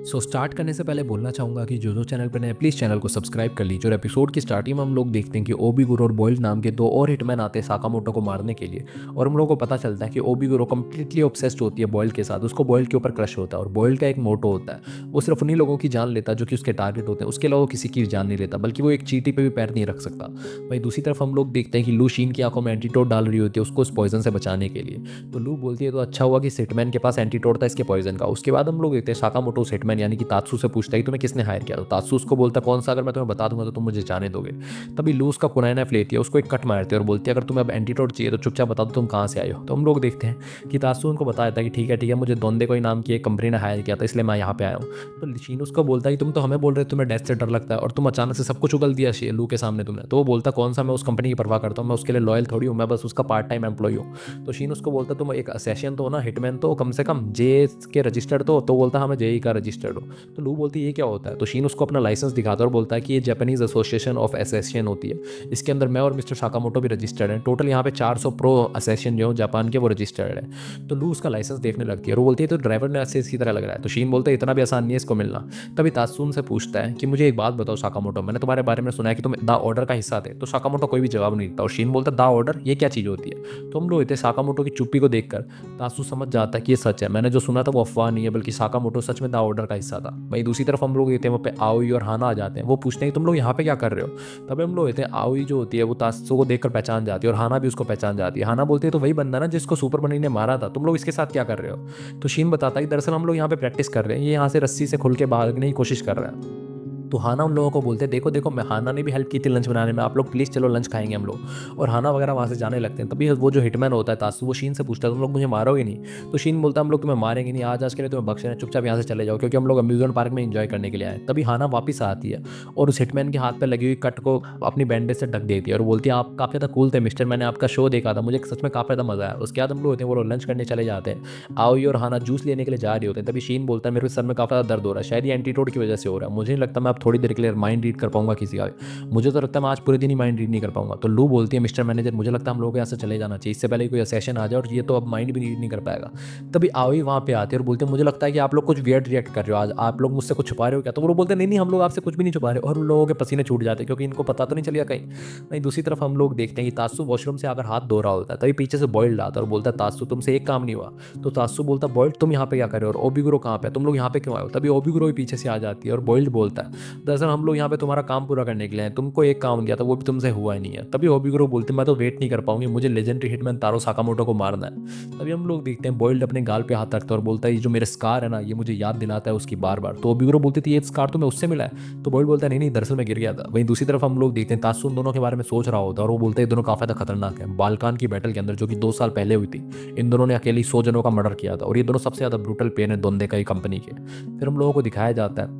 Start करने से पहले बोलना चाहूँगा कि जो चैनल पर नए प्लीज़ चैनल को सब्सक्राइब कर लीजिए। और एपिसोड की स्टार्टिंग में हम लोग देखते हैं कि ओबीगुरो और बॉयल्ड नाम के दो और हिटमैन आते हैं साकामोटो को मारने के लिए। और हम लोगों को पता चलता है कि ओबीगुरो कंप्लीटली ऑब्सेस्ड होती है बॉयल्ड के साथ, उसको बॉयल्ड के ऊपर क्रश होता है। और बॉयल्ड का एक मोटो होता है, वो सिर्फ उन्हीं लोगों की जान लेता है जो कि उसके टारगेट होते हैं, उसके अलावा वो किसी की जान नहीं लेता, बल्कि वो एक चींटी पे भी पैर नहीं रख सकता। वहीं दूसरी तरफ हम लोग देखते हैं कि लू शीन की आंखों में एंटीटोड डाल रही होती है उसको उस पॉइजन से बचाने के लिए। तो लू बोलती है तो अच्छा हुआ कि हिटमैन के पास एंटीटोड था इसके पॉइजन का। उसके बाद हम लोग देखते हैं साकामोटो हिटमैन यानी कि तात्सू से पूछता है कि तुम्हें किसने हायर किया। तो तात्सू उसको बोलता है कौन सा, अगर मैं तुम्हें बता दूंगा तो तुम मुझे जाने दोगे। तभी लू उसका कुनाई नाइफ लेती है, उसको एक कट मारती है और बोलती है अगर तुम्हें अब एंटीटोड चाहिए तो चुपचाप बता दो तुम कहाँ से आए हो। तो हम लोग देखते हैं कि तात्सू उनको बता देता है कि ठीक है मुझे दोंदे कोई नाम की एक कंपनी ने हायर किया था इसलिए मैं यहाँ पे आया हूँ। तो शीन उसको बोलता है कि तुम तो हमें बोल रहे हो तुम्हें डेथ से डर लगता है और तुम अचानक से सब कुछ उगल दिया लू के सामने तुमने। तो वो बोलता कौन सा, मैं उस कंपनी की परवाह करता हूँ, मैं उसके लिए लॉयल थोड़ी हूँ, मैं बस उसका पार्ट टाइम एम्प्लॉय हूँ। तो शीन उसको बोलता तुम एक असेसियन तो हो ना, हिटमैन तो कम से कम जे के रजिस्टर्ड तो बोलता हाँ मैं जे का रजिस्टर्ड हूँ। तो लू बोलती है ये क्या होता है। तो शीन उसको अपना लाइसेंस दिखाता है और बोलता है कि ये जापानीज एसोसिएशन ऑफ असेसियन होती है, इसके अंदर मैं और मिस्टर साकामोटो भी रजिस्टर्ड हैं। टोटल यहाँ पे 400 प्रो असेसियन जो जापान के वो रजिस्टर्ड है। तो लू उसका लाइसेंस देखने लगती है और वो बोलती है तो ड्राइवर ने असेस की तरह लग रहा है। तो शीन बोलता है इतना भी आसान नहीं है इसको मिलना। तभी तात्सून से पूछता है कि मुझे एक बात बताओ साकामोटो, मैंने तुम्हारे बारे में सुना है कि तुम द ऑर्डर का हिस्सा थे। तो साकामोटो कोई भी जवाब नहीं देता और शीन बोलता द ऑर्डर ये क्या चीज़ होती है। तो हम लोग इतने साकामोटो की चुप्पी को देखकर तात्सू समझ जाता है कि ये सच है, मैंने जो सुना था वो अफवाह नहीं है बल्कि साकामोटो सच में द ऑर्डर का हिस्सा था। वहीं दूसरी तरफ हम लोग देखते हैं वहाँ पे आओई और हाना आ जाते हैं, वो पूछते हैं कि तुम लोग यहाँ पे क्या कर रहे हो। तभी हम लोग देखते हैं आओई जो होती है वो तात्सू को देखकर पहचान जाती है और हाना भी उसको पहचान जाती है। हाना बोलती है तो वही बंदा ना जिसको सुपर बनी ने मारा था, तुम लोग इसके साथ क्या कर रहे हो। तो शीन बताता है कि दरअसल हम लोग यहाँ पे प्रैक्टिस कर रहे हैं, ये यहाँ से रस्सी से खुल के भागने की कोशिश कर रहा है। तो हाना उन लोगों को बोलते हैं देखो देखो, मैं हाना ने भी हेल्प की थी लंच बनाने में, आप लोग प्लीज़ चलो लंच खाएंगे हम लोग। और हाना वगैरह वहाँ से जाने लगते हैं। तभी वो जो हिटमैन होता है तासु वो शीन से पूछता है तुम लोग मुझे मारोगे नहीं। तो शीन बोलता है हम लोग तुम्हें मारेंगे नहीं, आज के लिए तुम्हें बख्शे हैं, चुपचाप यहाँ से चले जाओ क्योंकि हम लोग अम्यूजमेंट पार्क में इंजॉय करने के लिए आए। तभी हाना वापस आती है और उस हिटमैन के हाथ पर लगी हुई कट को अपनी बैंडेज से ढक देती है और बोलती है आप काफ़ी ज़्यादा कूल थे मिस्टर, मैंने आपका शो देखा था, मुझे सच में काफ़ी ज़्यादा मज़ा आया। उसके बाद हम लोग होते हैं वो लंच करने चले जाते हैं। आओई और हाना जूस लेने के लिए जा रहे होते हैं। तभी शीन बोलता है मेरे सर में काफ़ी ज़्यादा दर्द हो रहा है, शायद ये एंटीटोड की वजह से हो रहा है, मुझे नहीं लगता मैं अब थोड़ी देर के लिए माइंड रीड कर पाऊंगा किसी का भी। मुझे तो लगता है मैं आज पूरे दिन ही माइंड रीड नहीं कर पाऊंगा। तो लू बोलती है मिस्टर मैनेजर मुझे लगता है हम लोगों को यहाँ से चले जाना चाहिए, इससे पहले कोई सेशन आ जाए और ये तो अब माइंड भी रीड नहीं कर पाएगा। तभी आओई वहाँ पे आते हैं और बोलते हैं मुझे लगता है कि आप लोग कुछ वियर्ड रिएक्ट कर रहे हो, आज आप लोग मुझसे कुछ छुपा रहे हो क्या। तो वो लोग बोलते हैं नहीं हम लोग आपसे कुछ भी नहीं छुपा रहे। और उन लोगों के पसीने छूट जाते हैं क्योंकि इनको पता तो नहीं चलेगा कहीं। वहीं दूसरी तरफ हम लोग देखते हैं कि तासु वॉशरूम से आकर हाथ धो रहा होता है। तभी पीछे से बॉयल्ड आता है और बोलता है तासु तुमसे एक काम नहीं हुआ। तो तासु बोलता है बॉयल्ड तुम यहाँ पे क्या कर रहे हो और ओबीगुरो कहाँ पे, तुम लोग यहाँ पे क्यों आए हो। तभी ओबीगुरो भी पीछे से आ जाती है और बॉयल्ड बोलता है दरअसल हम लोग यहाँ पे तुम्हारा काम पूरा करने के लिए हैं, तुमको एक काम दिया था वो भी तुमसे हुआ ही नहीं है। तभी ओबीगुरो बोलते मैं तो वेट नहीं कर पाऊंगी, मुझे लेजेंडरी हिटमैन तारो साकामोटो को मारना है। तभी हम लोग देखते हैं बॉयल्ड अपने गाल पे हाथ रखता है और बोलता है ये जो मेरे स्कार है ना ये मुझे याद दिलाता है उसकी बार बार। तो ओबीगुरो बोलती थी ये स्कार तुम्हें उससे मिला है। तो बॉयल्ड बोलता है नहीं दरअसल मैं गिर गया था। वहीं दूसरी तरफ हम लोग देखते हैं तासु उन दोनों के बारे में सोच रहा होता है और वो बोलते हैं दोनों काफी ज्यादा खतरनाक है। बाल्कान की बैटल के अंदर जो कि 2 साल पहले हुई थी, इन दोनों ने अकेली 100 जनों का मर्डर किया था और ये दोनों सबसे ज्यादा ब्रूटल पेन है दोंदे का कंपनी के। फिर हम लोगों को दिखाया जाता है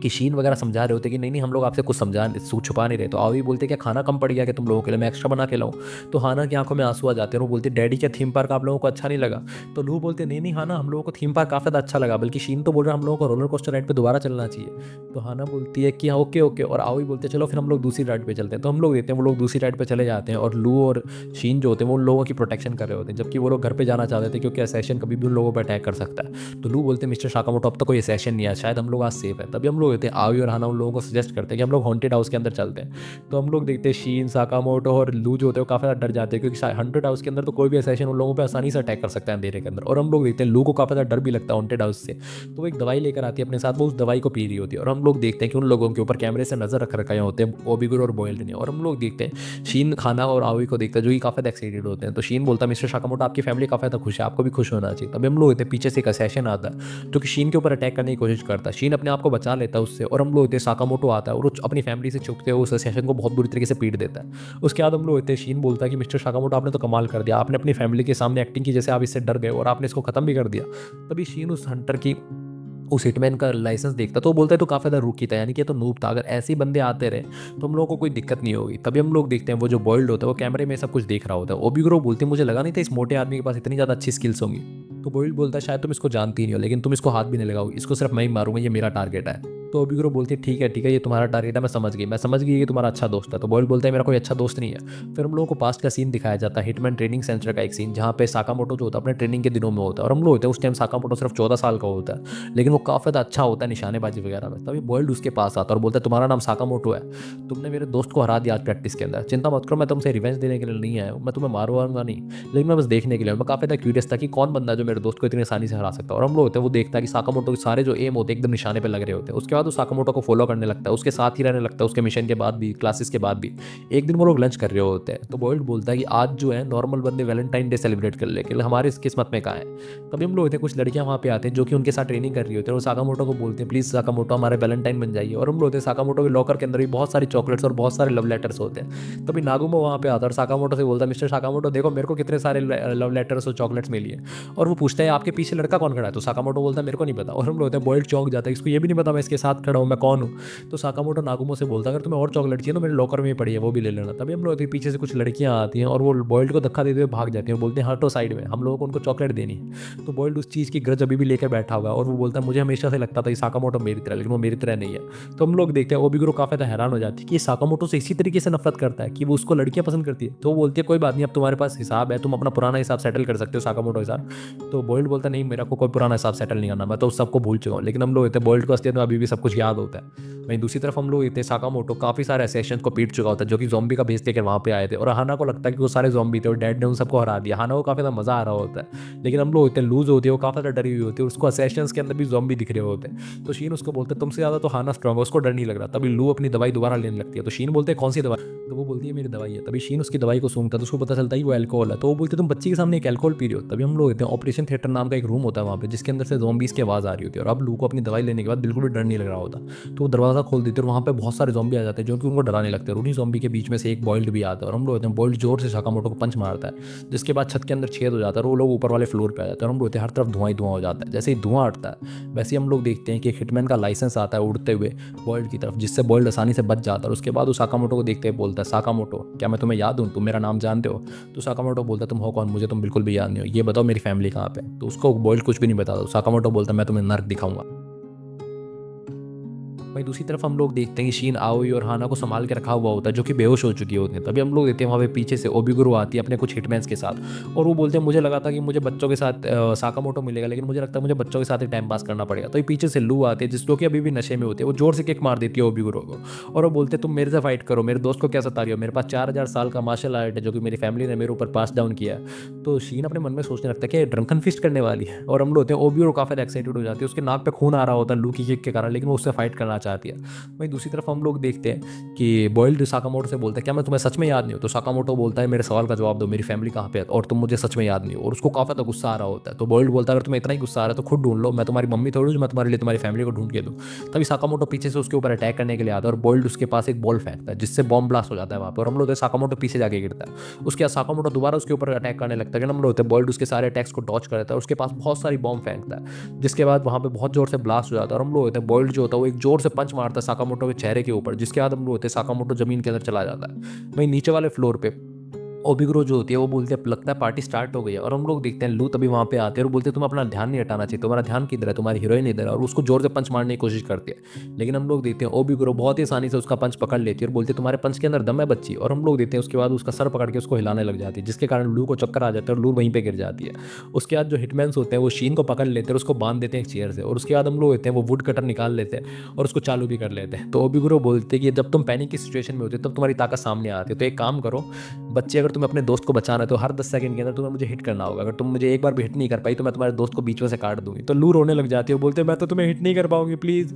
कि शीन वगैरह समझा रहे होते कि नहीं हम लोग आपसे कुछ छुपा नहीं रहे। तो आओ भी बोलते क्या खाना कम पड़ गया कि तुम लोगों के लिए मैं एक्स्ट्रा बना के लाऊं। तो हाना की आंखों में आंसू आ जाते हैं और वो बोलती डैडी क्या थीम पार्क आप लोगों को अच्छा नहीं लगा। तो लू बोलते नहीं हाना हम लोगों को थीम पार्क काफ़ी ज़्यादा अच्छा लगा, बल्कि शीन तो बोल रहा है हम लोगों को रोलर कोस्टर राइड पर दोबारा चलना चाहिए। तो हाना बोलती है कि हाँ ओके ओके। और आओ भी बोलते चलो फिर हम लोग दूसरी राइड पर चलते हैं। तो हम लोग देखते हैं वो लोग दूसरी राइड पर चले जाते हैं और लू और शीन जो होते हैं वो उन लोगों की प्रोटेक्शन कर रहे होते हैं, जबकि वो लोग घर पर जाना चाहते थे क्योंकि असैसिन कभी भी उन लोगों पर अटैक कर सकता है। तो लू बोलते हैं मिस्टर साकामोटो अब तक कोई असैसिन नहीं है, शायद हम लोग आज सेफ है। तभी हम लोग होते हैं आओ और हाना उन लोगों को सजेस्ट करते हैं कि हम लोग हॉन्टेड हाउस के अंदर चलते हैं। तो हम लोग देखते हैं शीन साकामोटो और लू जो होते हैं वो काफ़ी ज़्यादा डर जाते हैं क्योंकि हॉन्टेड हाउस के अंदर तो कोई भी असैसिन उन लोगों पे आसानी से अटैक कर सकता है अंधेरे के अंदर। और हम लोग देखते हैं लू को काफ़ी ज़्यादा डर भी लगता है हॉन्टेड हाउस से। तो वो एक दवाई लेकर आती है अपने साथ, वो उस दवाई को पी रही होती है और हम लोग देखते हैं कि उन लोगों के ऊपर कैमरे से नजर रख रखे होते हैं ओबीगुरो और बॉयल्ड ने। और हम लोग देखते हैं शीन खाना और आओई को देखते हैं जो कि काफ़ी एक्साइटेड होते हैं। तो शीन बोलता है मिस्टर साकामोटो आपकी फैमिली काफ़ी ज़्यादा खुश है, आपको भी खुश होना चाहिए। तभी हम लोग होते हैं पीछे से एक असैसिन आता है जो कि शीन के ऊपर अटैक करने की कोशिश करता है। शीन अपने आप को बचा लेता है उससे और हम लोग होते हैं साकामोटो आता है और अपनी फैमिली से छुपते हुए उस सेशन को बहुत बुरी तरीके से पीट देता है। उसके बाद हम लोग होते हैं शीन बोलता है कि मिस्टर साकामोटो आपने तो कमाल कर दिया, आपने अपनी फैमिली के सामने एक्टिंग की जैसे आप इससे डर गए और आपने इसको खत्म भी कर दिया। तभी शीन उस हंटर की उस हिटमैन का लाइसेंस देखता तो वो बोलता है तो काफ़ी ज़्यादा रूकी था, यानी कि तो नूब था, अगर ऐसे ही बंदे आते रहे तो हम लोगों को कोई दिक्कत नहीं होगी। तभी हम लोग देखते हैं वो जो बॉयल्ड होता है वो कैमरे में सब कुछ देख रहा होता है। ओबीगुरो बोलती मुझे लगा नहीं था इस मोटे आदमी के पास इतनी ज़्यादा अच्छी स्किल्स होंगी। तो बॉयल्ड बोलता है शायद तुम इसको जानती नहीं हो लेकिन तुम इसको हाथ भी नहीं लगाओगी, इसको सिर्फ मैं ही मारूंगा, ये मेरा टारगेट है। तो ओबीगुरो बोलती है ठीक है ये तुम्हारा टारगेट है, मैं समझ गई कि तुम्हारा अच्छा दोस्त है। तो बॉयल बोलता है मेरा कोई अच्छा दोस्त नहीं है। फिर हम लोगों को पास्ट का सीन दिखाया जाता है, हिटमैन ट्रेनिंग सेंटर का एक सीन, जहाँ पे साकामोटो जो होता है अपने ट्रेनिंग के दिनों में होता है, और हम लोग होते हैं उस टाइम साकामोटो सिर्फ 14 साल का होता है, लेकिन वो काफ़ी ज़्यादा अच्छा होता है निशानेबाजी वगैरह में। तभी बॉयल्ड उसके पास आता है और बोलता है तुम्हारा नाम साकामोटो है, तुमने मेरे दोस्त को हरा दिया आज प्रैक्टिस के अंदर, चिंता मत करो, मैं तुमसे रिवेंज देने के लिए नहीं आया हूँ, मैं तुम्हें मारूंगा नहीं, लेकिन मैं बस देखने के लिए। मैं काफ़ी ज़्यादा क्यूरियस था कि कौन बंदा है जो मेरे दोस्त को इतनी आसानी से हरा सकता है। और हम लोग होते हैं वो देखता है कि साकामोटो के सारे जो एम होते हैं एकदम निशाने पे लग रहे होते हैं। उसके बाद वो साकामोटो को फॉलो करने लगता है, उसके साथ ही रहने लगता है, उसके मिशन के बाद भी, क्लासेस के बाद भी। एक दिन वो लोग लंच कर रहे होते हैं, तो बॉयल्ड बोलता है कि आज जो है नॉर्मल बंदे वैलेंटाइन डे सेलिब्रेट कर ले, हमारे इस किस्मत में कहाँ है। तभी हम लोग होते हैं कुछ लड़कियां वहाँ पे आते हैं जो कि उनके साथ ट्रेनिंग कर रही होती है, और साकामोटो को बोलते हैं प्लीज़ साकामोटो हमारे वैलेंटाइन बन जाइए। और हम लोग होते हैं साकामोटो के लॉकर के अंदर भी बहुत सारी चॉकलेट्स और बहुत सारे लव लेटर्स होते हैं। तभी नागुमो वहाँ पे आता है और साकामोटो से बोलता है मिस्टर साकामोटो देखो मेरे को कितने सारे लव लेटर्स और चॉकलेट्स मिली है। और वो पूछता है आपके पीछे लड़का कौन खड़ा है, तो साकामोटो बोलता है मेरे को नहीं पता। और हम लोग होते हैं बॉयल्ड चौंक जाता है, इसको ये भी नहीं पता मैं इसके साथ खड़ा हूँ, मैं कौन हूँ। तो साकामोटो नागुमो से बोलता है अगर तुम्हें और चॉकलेट चाहिए तो मेरे लॉकर में ही पड़ी है, वो भी ले लेना। तभी हम लोग पीछे से कुछ लड़कियां आती हैं और वो बॉयल्ड को धक्का देते हुए भाग जाती हैं और बोलते हैं हटो साइड में, हम लोगों को उनको चॉकलेट देनी है। तो बॉयल्ड उस चीज़ की ग्रज अभी भी लेकर बैठा हुआ है और वो बोलता है मुझे हमेशा से लगता था ये साकामोटो मेरी तरह, लेकिन वो मेरी तरह नहीं है। तो हम लोग देखते हैं ओबिगुरो काफ़ी ज़्यादा हैरान हो जाती है कि ये साकामोटो से इसी तरीके से नफरत करता है कि वो उसको लड़कियां पसंद करती है। तो वो बोलती है कोई बात नहीं, अब तुम्हारे पास हिसाब है, तुम अपना पुराना हिसाब सेटल कर सकते हो साकामोटो के साथ। तो बॉयल्ड बोलता है नहीं मेरा को कोई पुराना हिसाब सेटल नहीं करना, मैं तो सबको भूल चुका हूँ। लेकिन हम लोग होते हैं बॉयल्ड को असलियत में अभी भी सब कुछ याद होता है। वहीं दूसरी तरफ हम लोग इतने साकामोटो काफ़ी सारे असेसियंस को पीट चुका होता है जो कि ज़ॉम्बी का भेज देकर वहाँ पे आए थे, और हाना को लगता है कि वो सारे ज़ॉम्बी थे और डैड ने उन सबको हरा दिया। हाना को काफ़ी ज़्यादा मज़ा आ रहा होता है, लेकिन हम लोग इतने लूज होती है, वो काफ़ी ज़्यादा डरी हुई होती है, और उसको असेसियंस के अंदर भी ज़ॉम्बी दिख रहे होते हैं। तो शीन उसको बोलते हैं तुमसे ज़्यादा तो हाना स्ट्रॉन्ग है, उसको डर नहीं लग रहा। तभी लू अपनी दवाई दोबारा लेने लगती है, तो शीन बोलते हैं कौन सी दवाई, तो वो बोलती है मेरी दवाई है। तभी शीन उसकी दवाई को सूंघता है तो उसको पता चलता है वो एल्कोहल है। तो वो बोलते तुम बच्ची के सामने एक एल्कोहल पी रहे हो। तभी हम लोग होते हैं ऑपरेशन थिएटर नाम का एक रूम होता है वहाँ पे, जिसके अंदर से ज़ॉम्बीज़ की आवाज़ आ रही होती है, और अब लू को अपनी दवाई लेने के बाद बिल्कुल भी डर नहीं लग रहा होता। तो वो दरवाज़ा खोल देती है और वहाँ पे बहुत सारे ज़ॉम्बी आ जाते हैं जो कि उनको डराने लगते हैं। उन्हीं ज़ॉम्बी के बीच में से एक बॉयल्ड भी आता है, और हम लोग होते हैं बॉयल्ड जोर से साकामोटो को पंच मारता है, जिसके बाद छत के अंदर छेद हो जाता है और वो लोग ऊपर वाले फ्लोर पे आ जाते हैं, और हम लोग होते हैं हर तरफ धुआं ही धुआं हो जाता है। जैसे ही धुआं हटता है वैसे ही हम लोग देखते हैं कि हिटमैन का लाइसेंस आता है उड़ते हुए बॉयल्ड की तरफ, जिससे बॉयल्ड आसानी से बच जाता है। और उसके बाद वो साकामोटो को देखते ही बोलता है साकामोटो क्या मैं तुम्हें याद हूँ, तुम मेरा नाम जानते हो। तो साकामोटो बोलता है तुम हो कौन, मुझे तुम बिल्कुल भी याद नहीं हो, ये बताओ मेरी फैमिली कहाँ पे। तो उसको बॉयल्ड कुछ भी नहीं बताता। साकामोटो बोलता है मैं तुम्हें नर्क दिखाऊंगा। वहीं दूसरी तरफ हम लोग देखते हैं कि शीन आओई और हाना को संभाल के रखा हुआ होता है जो कि बेहोश हो चुकी होती है। तभी हम लोग देखते हैं वहाँ पे पीछे से ओबिगुरो आती है अपने कुछ हिटमैन्स के साथ, और वो बोलते हैं मुझे लगा था कि मुझे बच्चों के साथ साकामोटो मिलेगा, लेकिन मुझे लगता है मुझे बच्चों के साथ ही टाइम पास करना पड़ेगा। तो ये पीछे से लू आती है जिसको कि अभी भी नशे में होती है, वो जोर से किक मार देती है ओबिगुरो को, और वो बोलते तुम मेरे से फाइट करो, मेरे दोस्त को क्या सता रही हो, मेरे पास 4000 साल का मार्शल आर्ट है जो कि मेरी फैमिली ने मेरे ऊपर पास डाउन किया है। तो शीन अपने मन में सोचने लगता है कि ड्रंकन फिस्ट करने वाली है, और हम लोग होते हैं ओबिगुरो काफ़ी एक्साइटेड हो जाती है, उसके नाक पे खून आ रहा होता है लू की किक के कारण, लेकिन वो उससे फाइट करना चाहती है। वहीं दूसरी तरफ हम लोग देखते हैं कि बॉयल्ड साकामोटो से बोलता है क्या मैं तुम्हें सच में याद नहीं हूँ। तो साकामोटो बोलता है मेरे सवाल का जवाब दो, मेरी फैमिली कहाँ पे है और तुम मुझे सच में याद नहीं हो। और उसको काफ़ी ज़्यादा गुस्सा आ रहा होता है। तो बॉयल्ड बोलता है अगर तुम्हें इतना ही गुस्सा आ रहा है तो खुद ढूंढ लो, मैं तुम्हारी मम्मी थोड़ी हूँ, मैं तुम्हारे लिए तुम्हारी फैमिली को ढूंढ के दूँ। तभी साकामोटो पीछे से उसके ऊपर अटैक करने के लिए आता है, और बॉयल्ड उसके पास एक बॉल फेंकता है जिससे बॉम्ब ब्लास्ट हो जाता है वहाँ पर, और हम लोग साकामोटो पीछे जाके गिरता है। उसके बाद साकामोटो दोबारा उसके ऊपर अटैक करने लगता है, हम लोग होते हैं बॉयल्ड उसके सारे अटैक्स को डॉच करता है, उसके पास बहुत सारी बॉम्ब फेंकता है, जिसके बाद वहाँ पे बहुत जोर से ब्लास्ट हो जाता है, और हम लोग होते हैं बॉयल्ड जो होता है वो एक जोर से पंच मारता है साकामोटो के चेहरे के ऊपर, जिसके बाद हम लोग होते हैं साकामोटो जमीन के अंदर चला जाता है। वहीं नीचे वाले फ्लोर पे ओबिग्रो जो होती है वो बोलते हैं लगता है पार्टी स्टार्ट हो गई है, और हम लोग देखते हैं लू तभी वहाँ पे आते हैं और बोलते हैं तुम अपना ध्यान नहीं हटाना चाहिए, तुम्हारा ध्यान किधर है, तुम्हारी हीरोइन इधर है, और उसको जोर से पंच मारने की कोशिश करती है। लेकिन हम लोग देखते हैं ओबिग्रो बहुत ही आसानी से उसका पंच पकड़ लेती है और बोलते हैं तुम्हारे पंच के अंदर दम है बच्ची, और हम लोग देखते हैं उसके बाद उसका सर पकड़ के उसको हिलाने लग जाती है, जिसके कारण लू को चक्कर आ जाता है और लू वहीं पर गिर जाती है। उसके बाद जो हिटमैन्स होते हैं वो शीन को पकड़ लेते हैं, उसको बांध देते हैं एक चेयर से, और उसके बाद हम लोग होते हैं वो वुड कटर निकाल लेते हैं और उसको चालू भी कर लेते हैं। तो ओबिग्रो बोलते हैं कि जब तुम पैनिक की सिचुएशन में होते तब तुम्हारी ताकत सामने आती है, तो एक काम करो बच्चे, अगर तुम्हें अपने दोस्त को बचाना है तो हर 10 सेकंड के अंदर तुम्हें मुझे हिट करना होगा, अगर तुम मुझे एक बार भी हिट नहीं कर पाई तो मैं तुम्हारे दोस्त को बीच में से काट दूंगी। तो लू रोने लग जाती है, बोलते मैं तो तुम्हें हिट नहीं कर पाऊंगी, प्लीज़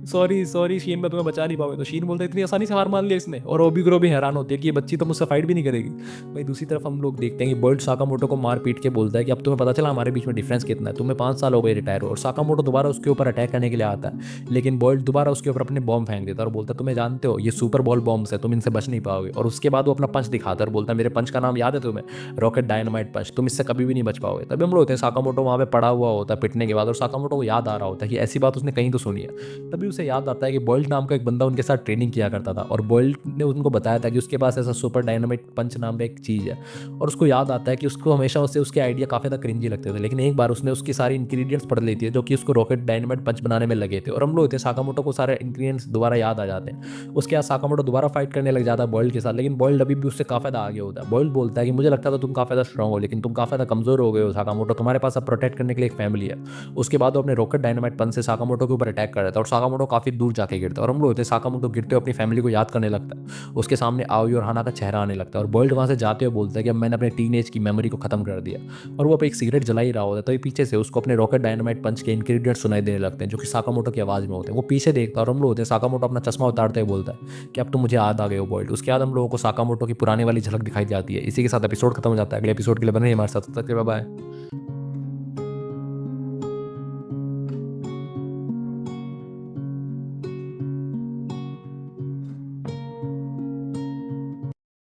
सॉरी सॉरी शीन, मैं तुम्हें बचा नहीं पाऊंगी। तो शीन बोलते इतनी आसानी से हार मान लिया इसने, और ओबिग्रो भी हैरान होती है कि ये बच्ची तो मुझसे फाइट भी नहीं करेगी। भाई दूसरी तरफ हम लोग देखते हैं कि बॉयल्ड साकामोटो को मार पीट के बोलता है कि अब तुम्हें पता चला हमारे बीच में डिफरेंस कितना है, तुम्हें 5 साल हो गए रिटायर हो, और साकामोटो दोबारा उसके ऊपर अटैक करने के लिए आता है, लेकिन बॉयल्ड दोबारा उसके ऊपर अपने बॉम्ब फेंक देता है और बोलता है तुम्हें जानते हो ये सुपर बॉल बॉम्ब्स है, तुम इनसे बच नहीं पाओगे। और उसके बाद वो अपना पंच दिखाता है और बोलता है मेरे पंच पंच का नाम याद है तुम्हें? रॉकेट डायनामाइट पंच, तुम इससे कभी भी नहीं बच पाओगे। तभी हम लोग होते हैं साकामोटो वहाँ पे पड़ा हुआ होता है पिटने के बाद, और साकामोटो को याद आ रहा होता है कि ऐसी बात उसने कहीं तो सुनी है। तभी उसे याद आता है कि बॉयल्ड नाम का एक बंदा उनके साथ ट्रेनिंग किया करता था, और बॉयल्ड ने उनको बताया था कि उसके पास ऐसा सुपर डायनामाइट पंच नाम का एक चीज़ है। और उसको याद आता है कि उसको हमेशा उससे उसके आइडिया काफ़ी ज़्यादा क्रिंजी लगते थे, लेकिन एक बार उसने उसकी सारी इंग्रीडिएंट्स पढ़ लेती है जो कि उसको रॉकेट डायनामाइट पंच बनाने में लगे थे। और हम लोग होते हैं साकामोटो को सारे इंग्रीडिएंट्स दोबारा याद आ जाते हैं। उसके बाद साकामोटो दोबारा फाइट करने लग जाता है बॉयल्ड के साथ, लेकिन बॉयल्ड अभी भी उससे काफ़ी ज़्यादा आगे होता है। बॉयल्ड बोलता है कि मुझे लगता था तुम काफ़ी ज़्यादा स्ट्रांग हो, लेकिन तुम काफ़ी ज़्यादा कमज़ोर हो गए हो साकामोटो, तुम्हारे पास अब प्रोटेक्ट करने के लिए एक फैमिली है। उसके बाद वो अपने रॉकेट डायनामाइट पंच से साकामोटो के ऊपर अटैक कर देता है, और साकामोटो काफ़ी दूर जाके गिरता है। और हम लोग होते हैं साकामोटो गिरते हुए अपनी फैमिली को याद करने लगता है। उसके सामने आओई और हाना का चेहरा आने लगता है, और बॉयल्ड वहाँ से जाते हुए बोलता है कि अब मैंने अपने टीनेज की मेमोरी को खत्म कर दिया। और वो अब एक सिगरेट जला ही रहा होता है, तभी पीछे से उसको अपने रॉकेट डायनामाइट पंच के इंग्रीडिएंट्स सुनाई देने लगते हैं जो कि साकामोटो की आवाज़ में होते हैं। वो पीछे देखता है और हम लोग होते हैं साकामोटो अपना चश्मा उतारते हुए बोलता है कि अब तो मुझे याद आ गए हो बॉयल्ड। उसके बाद हम लोगों को साकामोटो की पुरानी वाली झलक दिखाई जाती है। इसी के साथ एपिसोड खत्म हो जाता है। अगले एपिसोड के लिए बने रहिए हमारे साथ, तब तक के लिए बाय बाय।